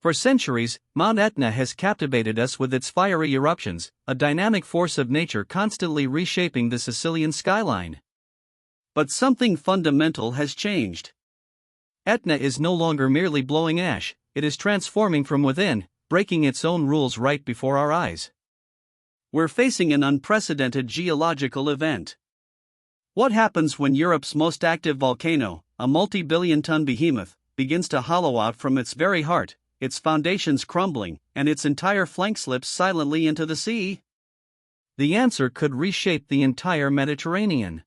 For centuries, Mount Etna has captivated us with its fiery eruptions, a dynamic force of nature constantly reshaping the Sicilian skyline. But something fundamental has changed. Etna is no longer merely blowing ash, it is transforming from within, breaking its own rules right before our eyes. We're facing an unprecedented geological event. What happens when Europe's most active volcano, a multi-billion-ton behemoth, begins to hollow out from its very heart, its foundations crumbling, and its entire flank slips silently into the sea? The answer could reshape the entire Mediterranean.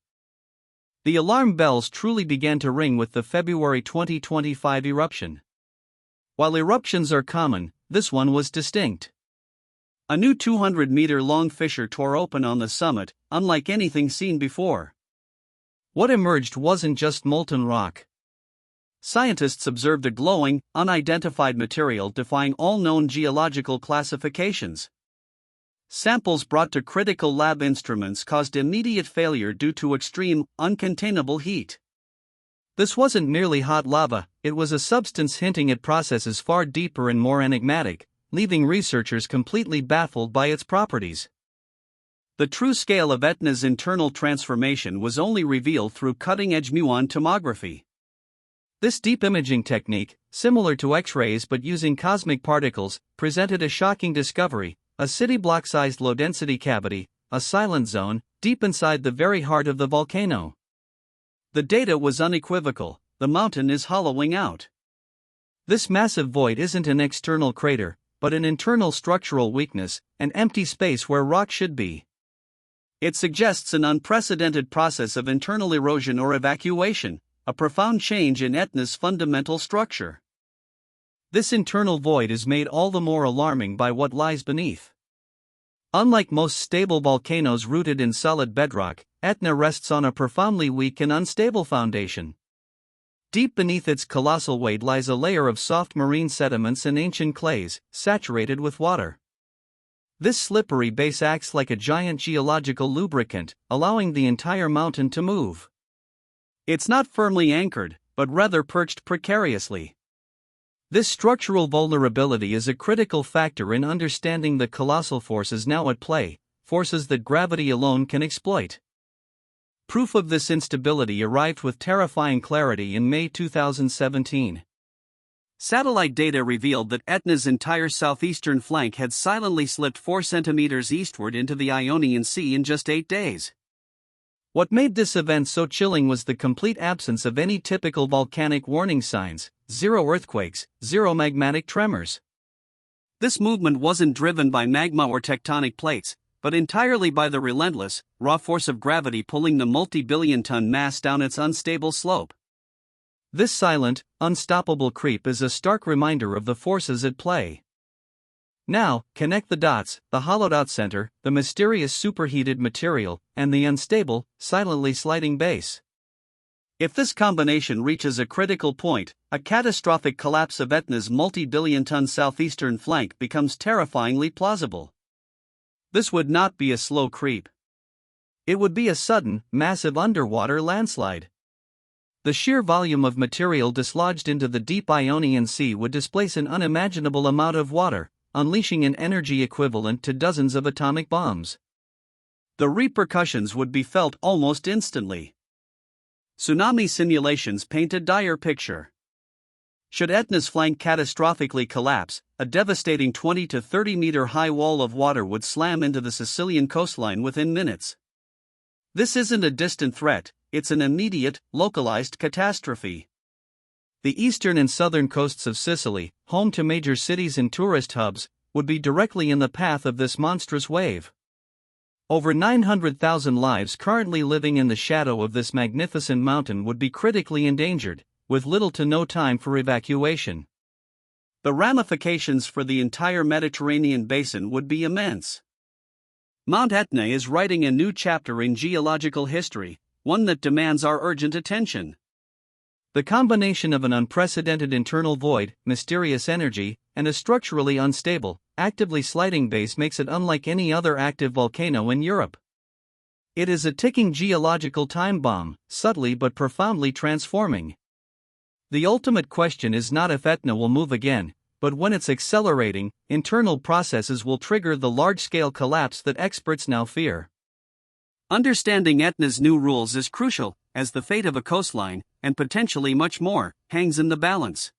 The alarm bells truly began to ring with the February 2025 eruption. While eruptions are common, this one was distinct. A new 200-meter-long fissure tore open on the summit, unlike anything seen before. What emerged wasn't just molten rock. Scientists observed a glowing, unidentified material defying all known geological classifications. Samples brought to critical lab instruments caused immediate failure due to extreme, uncontainable heat. This wasn't merely hot lava, it was a substance hinting at processes far deeper and more enigmatic, leaving researchers completely baffled by its properties. The true scale of Etna's internal transformation was only revealed through cutting-edge muon tomography. This deep imaging technique, similar to X-rays but using cosmic particles, presented a shocking discovery: a city block-sized low-density cavity, a silent zone, deep inside the very heart of the volcano. The data was unequivocal: the mountain is hollowing out. This massive void isn't an external crater, but an internal structural weakness, an empty space where rock should be. It suggests an unprecedented process of internal erosion or evacuation, a profound change in Etna's fundamental structure. This internal void is made all the more alarming by what lies beneath. Unlike most stable volcanoes rooted in solid bedrock, Etna rests on a profoundly weak and unstable foundation. Deep beneath its colossal weight lies a layer of soft marine sediments and ancient clays, saturated with water. This slippery base acts like a giant geological lubricant, allowing the entire mountain to move. It's not firmly anchored, but rather perched precariously. This structural vulnerability is a critical factor in understanding the colossal forces now at play, forces that gravity alone can exploit. Proof of this instability arrived with terrifying clarity in May 2017. Satellite data revealed that Etna's entire southeastern flank had silently slipped 4 centimeters eastward into the Ionian Sea in just 8 days. What made this event so chilling was the complete absence of any typical volcanic warning signs: zero earthquakes, zero magmatic tremors. This movement wasn't driven by magma or tectonic plates, but entirely by the relentless, raw force of gravity pulling the multi-billion-ton mass down its unstable slope. This silent, unstoppable creep is a stark reminder of the forces at play. Now, connect the dots: the hollowed-out center, the mysterious superheated material, and the unstable, silently sliding base. If this combination reaches a critical point, a catastrophic collapse of Etna's multi-billion-ton southeastern flank becomes terrifyingly plausible. This would not be a slow creep. It would be a sudden, massive underwater landslide. The sheer volume of material dislodged into the deep Ionian Sea would displace an unimaginable amount of water, unleashing an energy equivalent to dozens of atomic bombs. The repercussions would be felt almost instantly. Tsunami simulations paint a dire picture. Should Etna's flank catastrophically collapse, a devastating 20 to 30 meter high wall of water would slam into the Sicilian coastline within minutes. This isn't a distant threat, it's an immediate, localized catastrophe. The eastern and southern coasts of Sicily, home to major cities and tourist hubs, would be directly in the path of this monstrous wave. Over 900,000 lives currently living in the shadow of this magnificent mountain would be critically endangered, with little to no time for evacuation. The ramifications for the entire Mediterranean basin would be immense. Mount Etna is writing a new chapter in geological history, one that demands our urgent attention. The combination of an unprecedented internal void, mysterious energy, and a structurally unstable, actively sliding base makes it unlike any other active volcano in Europe. It is a ticking geological time bomb, subtly but profoundly transforming. The ultimate question is not if Etna will move again, but when it's accelerating, internal processes will trigger the large-scale collapse that experts now fear. Understanding Etna's new rules is crucial, as the fate of a coastline, and potentially much more, hangs in the balance.